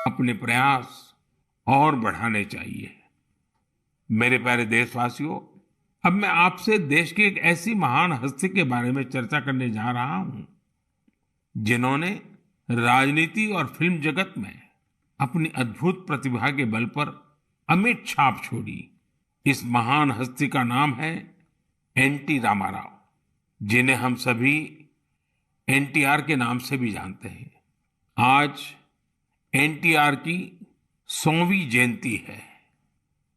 अपने प्रयास और बढ़ाने चाहिए। मेरे प्यारे देशवासियों, अब मैं आपसे देश की एक ऐसी महान हस्ती के बारे में चर्चा करने जा रहा हूं जिन्होंने राजनीति और फिल्म जगत में अपनी अद्भुत प्रतिभा के बल पर अमिट छाप छोड़ी। इस महान हस्ती का नाम है एनटी रामाराव, जिन्हें हम सभी एनटीआर के नाम से भी जानते हैं। आज एनटीआर की 100वीं जयंती है।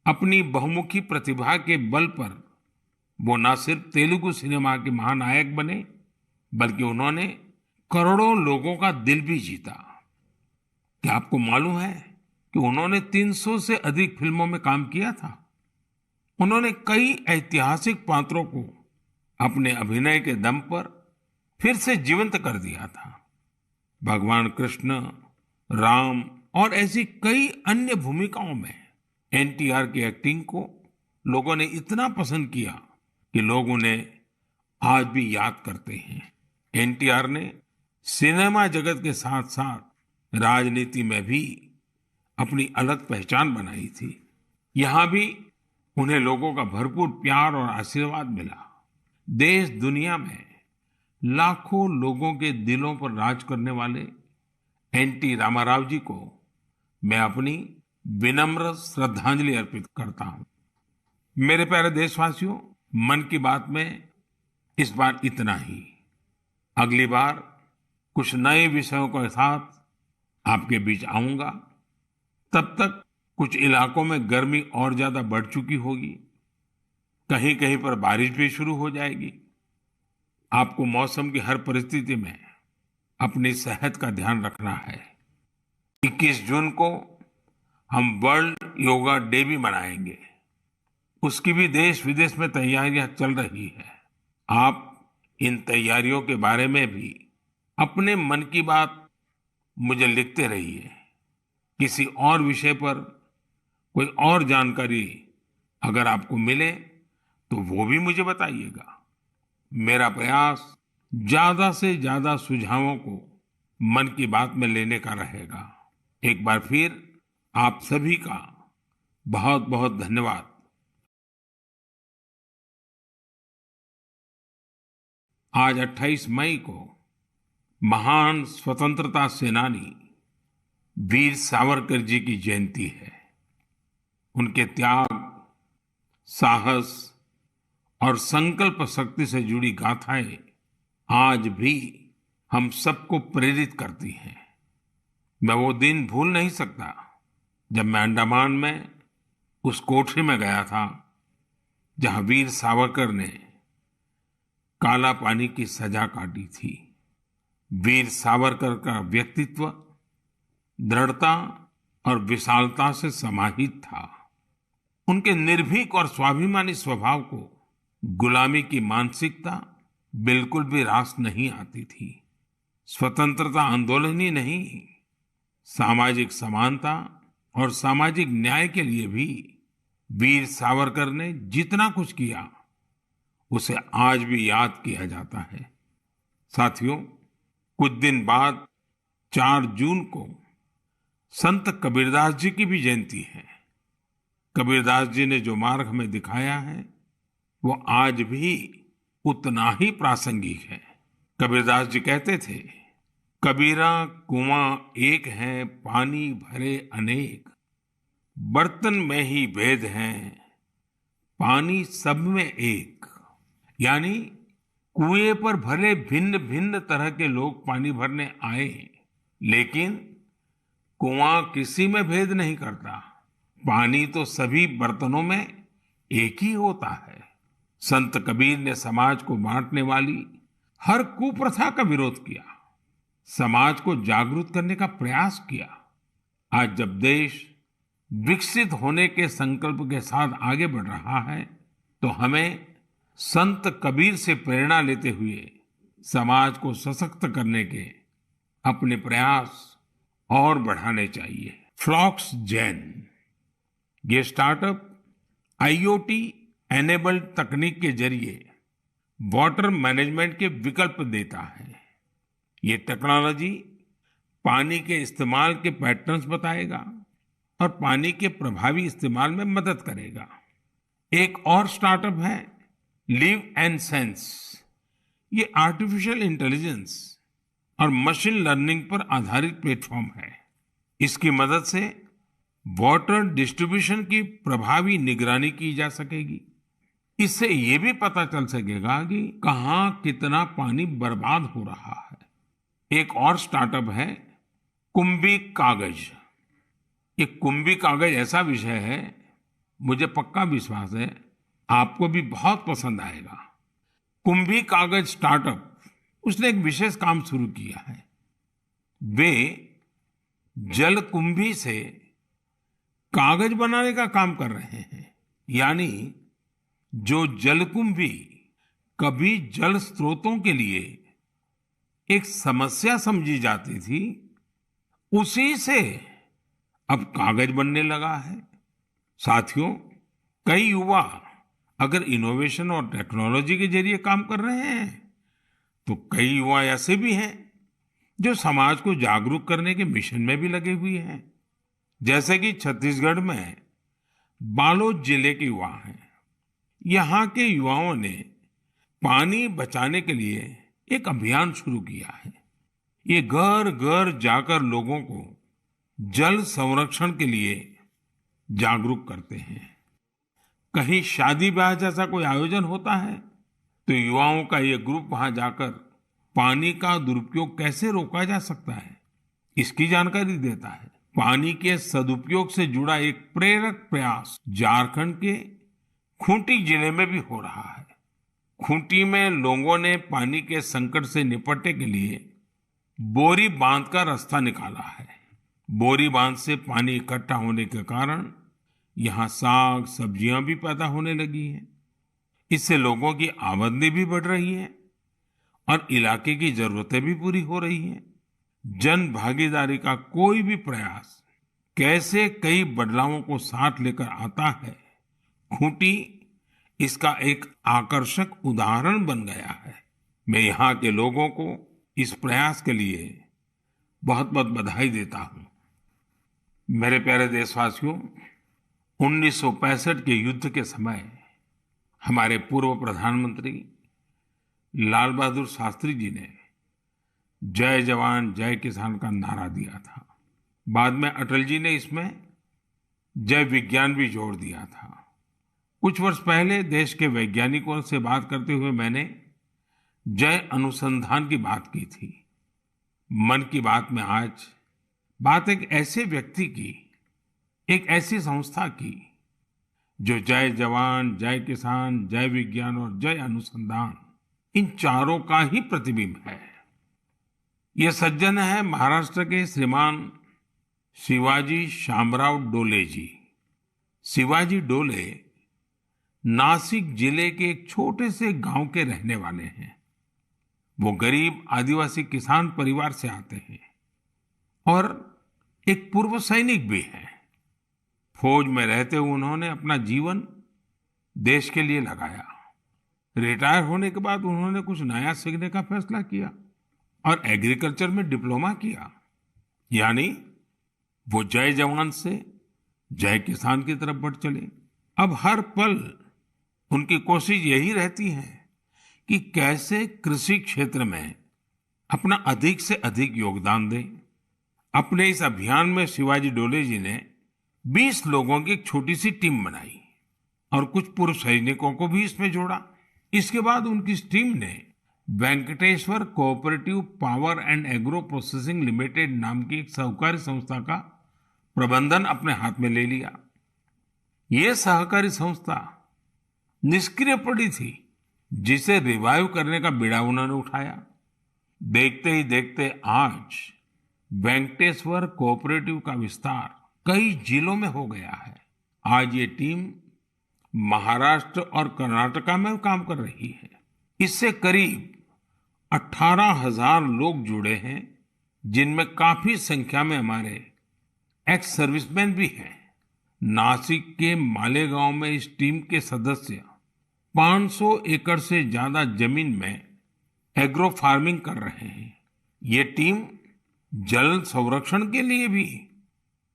अपनी बहुमुखी प्रतिभा के बल पर वो न सिर्फ तेलुगु सिनेमा के महानायक बने, बल्कि उन्होंने करोड़ों लोगों का दिल भी जीता। क्या आपको मालूम है कि उन्होंने 300 से अधिक फिल्मों में काम किया था? उन्होंने कई ऐतिहासिक पात्रों को अपने अभिनय के दम पर फिर से जीवंत कर दिया था। भगवान कृष्ण, राम और ऐसी कई अन्य भूमिकाओं में एनटीआर की एक्टिंग को लोगों ने इतना पसंद किया कि लोग उन्हें आज भी याद करते हैं। एनटीआर ने सिनेमा जगत के साथ साथ राजनीति में भी अपनी अलग पहचान बनाई थी। यहां भी उन्हें लोगों का भरपूर प्यार और आशीर्वाद मिला। देश दुनिया में लाखों लोगों के दिलों पर राज करने वाले एनटी रामाराव जी को मैं अपनी विनम्र श्रद्धांजलि अर्पित करता हूं। मेरे प्यारे देशवासियों, मन की बात में इस बार इतना ही। अगली बार कुछ नए विषयों के साथ आपके बीच आऊंगा। तब तक कुछ इलाकों में गर्मी और ज्यादा बढ़ चुकी होगी, कहीं कहीं पर बारिश भी शुरू हो जाएगी। आपको मौसम की हर परिस्थिति में अपनी सेहत का ध्यान रखना है। 21 जून को हम वर्ल्ड योगा डे भी मनाएंगे। उसकी भी देश विदेश में तैयारियां चल रही है। आप इन तैयारियों के बारे में भी अपने मन की बात मुझे लिखते रहिए। किसी और विषय पर कोई और जानकारी अगर आपको मिले तो वो भी मुझे बताइएगा। मेरा प्रयास ज्यादा से ज्यादा सुझावों को मन की बात में लेने का रहेगा। एक बार फिर आप सभी का बहुत बहुत धन्यवाद। आज 28 मई को महान स्वतंत्रता सेनानी वीर सावरकर जी की जयंती है। उनके त्याग, साहस और संकल्प शक्ति से जुड़ी गाथाएं आज भी हम सबको प्रेरित करती हैं। मैं वो दिन भूल नहीं सकता जब मैं अंडमान में उस कोठरी में गया था जहां वीर सावरकर ने काला पानी की सजा काटी थी। वीर सावरकर का व्यक्तित्व दृढ़ता और विशालता से समाहित था। उनके निर्भीक और स्वाभिमानी स्वभाव को गुलामी की मानसिकता बिल्कुल भी रास नहीं आती थी। स्वतंत्रता आंदोलन ही नहीं, सामाजिक समानता और सामाजिक न्याय के लिए भी वीर सावरकर ने जितना कुछ किया उसे आज भी याद किया जाता है। साथियों, कुछ दिन बाद 4 जून को संत कबीरदास जी की भी जयंती है। कबीरदास जी ने जो मार्ग हमें दिखाया है वो आज भी उतना ही प्रासंगिक है। कबीरदास जी कहते थे, कबीरा कुआं एक है पानी भरे अनेक, बर्तन में ही भेद हैं पानी सब में एक। यानी कुएं पर भले भिन्न भिन्न तरह के लोग पानी भरने आए, लेकिन कुआं किसी में भेद नहीं करता। पानी तो सभी बर्तनों में एक ही होता है। संत कबीर ने समाज को बांटने वाली हर कुप्रथा का विरोध किया, समाज को जागरूक करने का प्रयास किया। आज जब देश विकसित होने के संकल्प के साथ आगे बढ़ रहा है, तो हमें संत कबीर से प्रेरणा लेते हुए समाज को सशक्त करने के अपने प्रयास और बढ़ाने चाहिए। फ्लॉक्स जैन ये स्टार्टअप आईओटी एनेबल्ड तकनीक के जरिए वाटर मैनेजमेंट के विकल्प देता है। ये टेक्नोलॉजी पानी के इस्तेमाल के पैटर्न्स बताएगा और पानी के प्रभावी इस्तेमाल में मदद करेगा। एक और स्टार्टअप है लिव एंड सेंस। ये आर्टिफिशियल इंटेलिजेंस और मशीन लर्निंग पर आधारित प्लेटफॉर्म है। इसकी मदद से वाटर डिस्ट्रीब्यूशन की प्रभावी निगरानी की जा सकेगी। इससे ये भी पता चल सकेगा कि कहाँ कितना पानी बर्बाद हो रहा है। एक और स्टार्टअप है कुंभी कागज। ये कुंभी कागज ऐसा विषय है, मुझे पक्का विश्वास है आपको भी बहुत पसंद आएगा। कुंभी कागज स्टार्टअप उसने एक विशेष काम शुरू किया है। वे जलकुंभी से कागज बनाने का काम कर रहे हैं। यानी जो जलकुंभी कभी जल स्रोतों के लिए एक समस्या समझी जाती थी, उसी से अब कागज बनने लगा है। साथियों, कई युवा अगर इनोवेशन और टेक्नोलॉजी के जरिए काम कर रहे हैं, तो कई युवा ऐसे भी हैं जो समाज को जागरूक करने के मिशन में भी लगे हुए हैं। जैसे कि छत्तीसगढ़ में बालोद जिले के युवा हैं। यहाँ के युवाओं ने पानी बचाने के लिए एक अभियान शुरू किया है। ये घर घर जाकर लोगों को जल संरक्षण के लिए जागरूक करते हैं। कहीं शादी ब्याह जैसा कोई आयोजन होता है तो युवाओं का ये ग्रुप वहां जाकर पानी का दुरुपयोग कैसे रोका जा सकता है, इसकी जानकारी देता है। पानी के सदुपयोग से जुड़ा एक प्रेरक प्रयास झारखंड के खूंटी जिले में भी हो रहा है। खूंटी में लोगों ने पानी के संकट से निपटने के लिए बोरी बांध का रास्ता निकाला है। बोरी बांध से पानी इकट्ठा होने के कारण यहाँ साग सब्जियां भी पैदा होने लगी हैं। इससे लोगों की आमदनी भी बढ़ रही है और इलाके की जरूरतें भी पूरी हो रही हैं। जन भागीदारी का कोई भी प्रयास कैसे कई बदलावों को साथ लेकर आता है, खूंटी इसका एक आकर्षक उदाहरण बन गया है। मैं यहाँ के लोगों को इस प्रयास के लिए बहुत बहुत बधाई देता हूँ। मेरे प्यारे देशवासियों, 1965 के युद्ध के समय हमारे पूर्व प्रधानमंत्री लाल बहादुर शास्त्री जी ने जय जवान जय किसान का नारा दिया था। बाद में अटल जी ने इसमें जय विज्ञान भी जोड़ दिया था। कुछ वर्ष पहले देश के वैज्ञानिकों से बात करते हुए मैंने जय अनुसंधान की बात की थी। मन की बात में आज बात एक ऐसे व्यक्ति की, एक ऐसी संस्था की जो जय जवान जय किसान जय विज्ञान और जय अनुसंधान इन चारों का ही प्रतिबिंब है। ये सज्जन है महाराष्ट्र के श्रीमान शिवाजी शामराव डोले जी। शिवाजी डोले नासिक जिले के एक छोटे से गांव के रहने वाले हैं। वो गरीब आदिवासी किसान परिवार से आते हैं और एक पूर्व सैनिक भी हैं। फौज में रहते हुए उन्होंने अपना जीवन देश के लिए लगाया। रिटायर होने के बाद उन्होंने कुछ नया सीखने का फैसला किया और एग्रीकल्चर में डिप्लोमा किया। यानी वो जय जवान से जय किसान की तरफ बढ़ चले। अब हर पल उनकी कोशिश यही रहती है कि कैसे कृषि क्षेत्र में अपना अधिक से अधिक योगदान दें। अपने इस अभियान में शिवाजी डोले जी ने 20 लोगों की एक छोटी सी टीम बनाई और कुछ पूर्व सैनिकों को भी इसमें जोड़ा। इसके बाद उनकी इस टीम ने Venkateshwara cooperative power and agro processing limited नाम की एक सहकारी संस्था का प्रबंधन अपने हाथ में ले लिया। ये सहकारी संस्था निष्क्रिय पड़ी थी, जिसे रिवाइव करने का बीड़ा उन्होंने उठाया। देखते ही देखते आज वेंकटेश्वर कोऑपरेटिव का विस्तार कई जिलों में हो गया है। आज ये टीम महाराष्ट्र और कर्नाटका में काम कर रही है। इससे करीब 18,000 लोग जुड़े हैं, जिनमें काफी संख्या में हमारे एक्स सर्विसमैन भी हैं। नासिक के मालेगांव में इस टीम के सदस्य 500 एकड़ से ज्यादा जमीन में एग्रो फार्मिंग कर रहे हैं। ये टीम जल संरक्षण के लिए भी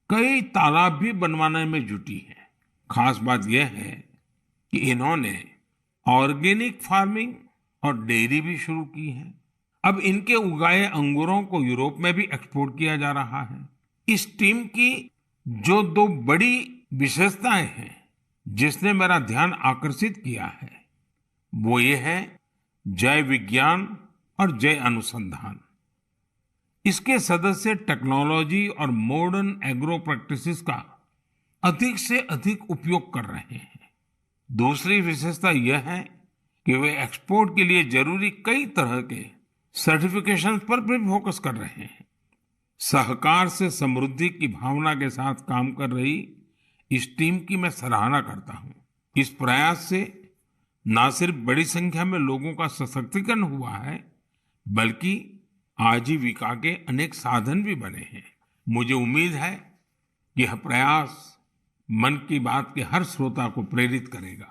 कई तालाब भी बनवाने में जुटी है। खास बात यह है कि इन्होंने ऑर्गेनिक फार्मिंग और डेयरी भी शुरू की है। अब इनके उगाए अंगूरों को यूरोप में भी एक्सपोर्ट किया जा रहा है। इस टीम की जो दो बड़ी विशेषताएं हैं जिसने मेरा ध्यान आकर्षित किया है, वो ये है जय विज्ञान और जय अनुसंधान। इसके सदस्य टेक्नोलॉजी और मॉडर्न एग्रो प्रैक्टिसेस का अधिक से अधिक उपयोग कर रहे हैं। दूसरी विशेषता यह है कि वे एक्सपोर्ट के लिए जरूरी कई तरह के सर्टिफिकेशन पर भी फोकस कर रहे हैं। सहकार से समृद्धि की भावना के साथ काम कर रही इस टीम की मैं सराहना करता हूं। इस प्रयास से न सिर्फ बड़ी संख्या में लोगों का सशक्तिकरण हुआ है, बल्कि आजीविका के अनेक साधन भी बने हैं। मुझे उम्मीद है कि यह प्रयास मन की बात के हर श्रोता को प्रेरित करेगा।